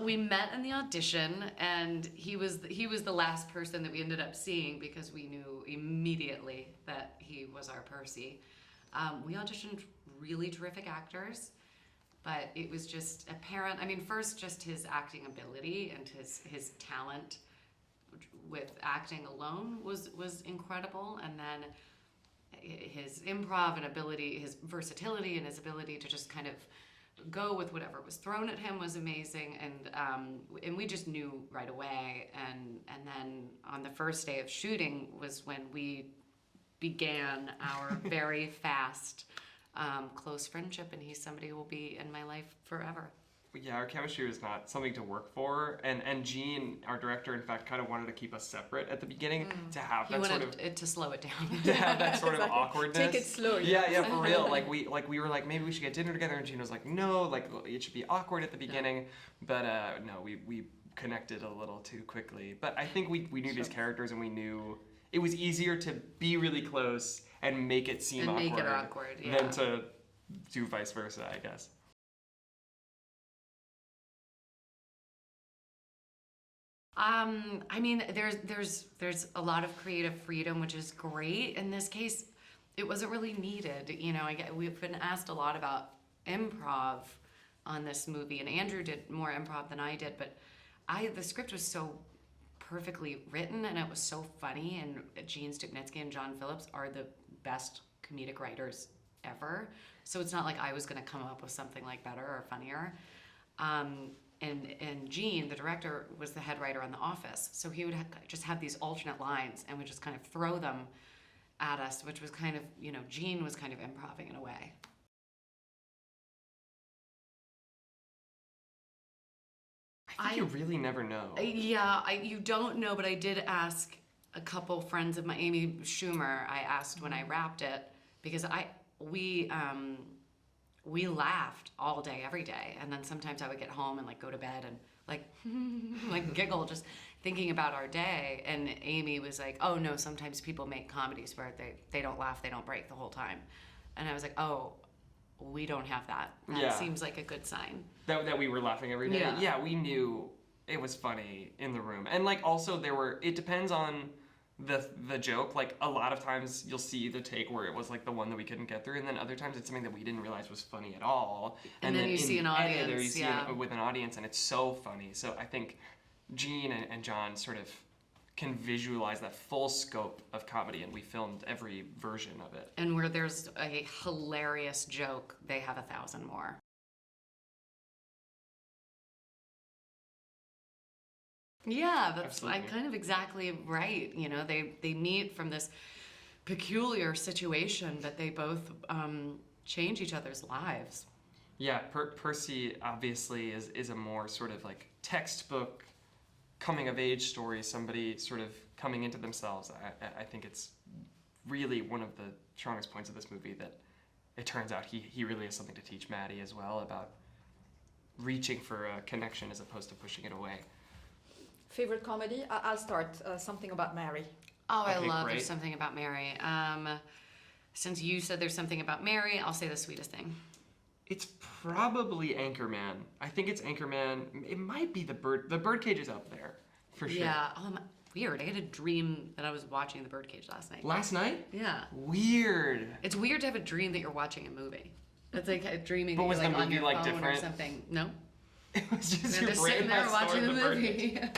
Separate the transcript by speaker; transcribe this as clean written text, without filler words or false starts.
Speaker 1: We met in the audition, and he was the last person that we ended up seeing because we knew immediately that he was our Percy. We auditioned really terrific actors, but it was just apparent. I mean, first just his acting ability and his talent with acting alone was incredible, and then his improv and ability, his versatility and his ability to just kind of go with whatever was thrown at him was amazing, and we just knew right away. And then on the first day of shooting was when we began our very fast close friendship, and he's somebody who will be in my life forever.
Speaker 2: Yeah, our chemistry was not something to work for, and Gene, our director, in fact, kind of wanted to keep us separate at the beginning to have that sort of
Speaker 1: it to slow it down.
Speaker 2: to have that sort of awkwardness.
Speaker 3: Take it slow.
Speaker 2: Yeah, for real. Like we were like, maybe we should get dinner together, and Gene was like, no, like it should be awkward at the beginning. But no, we connected a little too quickly. But I think we knew these characters, and we knew it was easier to be really close and make it seem awkward,
Speaker 1: make it awkward,
Speaker 2: than to do vice versa, I guess.
Speaker 1: I mean, there's a lot of creative freedom, which is great. In this case, it wasn't really needed. You know, we've been asked a lot about improv on this movie, and Andrew did more improv than I did, but the script was so perfectly written, and it was so funny, and Gene Stupnitsky and John Phillips are the best comedic writers ever. So it's not like I was gonna come up with something like better or funnier. And Gene, the director, was the head writer on The Office, so he would just have these alternate lines and would just kind of throw them at us, which was kind of, you know, Gene was kind of improvising in a way.
Speaker 2: I think you really never know.
Speaker 1: Yeah, you don't know, but I did ask a couple friends of mine, Amy Schumer, I asked when I wrapped it, because we laughed all day, every day, and then sometimes I would get home and like go to bed and like giggle just thinking about our day. And Amy was like, "Oh no, sometimes people make comedies where they don't laugh, they don't break the whole time." And I was like, "Oh, we don't have that. That seems like a good sign."
Speaker 2: That we were laughing every day.
Speaker 1: Yeah.
Speaker 2: Yeah, we knew it was funny in the room, and like also it depends on the joke. Like a lot of times you'll see the take where it was like the one that we couldn't get through, and then other times it's something that we didn't realize was funny at all,
Speaker 1: and then you see an audience,
Speaker 2: or you see it with an audience, and it's so funny. So I think Gene and John sort of can visualize that full scope of comedy, and we filmed every version of it.
Speaker 1: And where there's a hilarious joke, they have 1,000 more. Yeah, that's kind of exactly right. You know, they meet from this peculiar situation, but they both change each other's lives.
Speaker 2: Yeah, Percy obviously is a more sort of like textbook coming of age story, somebody sort of coming into themselves. I think it's really one of the strongest points of this movie that it turns out he really has something to teach Maddie as well about reaching for a connection as opposed to pushing it away.
Speaker 3: Favorite comedy? I'll start. Something About Mary.
Speaker 1: Oh, I
Speaker 2: Okay,
Speaker 1: love
Speaker 2: great.
Speaker 1: There's Something About Mary. Since you said There's Something About Mary, I'll say The Sweetest Thing.
Speaker 2: It's probably Anchorman. I think it's Anchorman. It might be The Birdcage is up there, for sure.
Speaker 1: Yeah. Weird. I had a dream that I was watching The Birdcage last night.
Speaker 2: Last night?
Speaker 1: Yeah.
Speaker 2: Weird.
Speaker 1: It's weird to have a dream that you're watching a movie. It's like dreaming
Speaker 2: But
Speaker 1: that
Speaker 2: was
Speaker 1: you're
Speaker 2: the
Speaker 1: like on
Speaker 2: movie,
Speaker 1: your
Speaker 2: like,
Speaker 1: phone
Speaker 2: different?
Speaker 1: or something. No.
Speaker 2: It was just
Speaker 1: They're
Speaker 2: your
Speaker 1: just
Speaker 2: brain
Speaker 1: sitting there
Speaker 2: has
Speaker 1: watching
Speaker 2: stored
Speaker 1: the
Speaker 2: Birdcage.
Speaker 1: movie.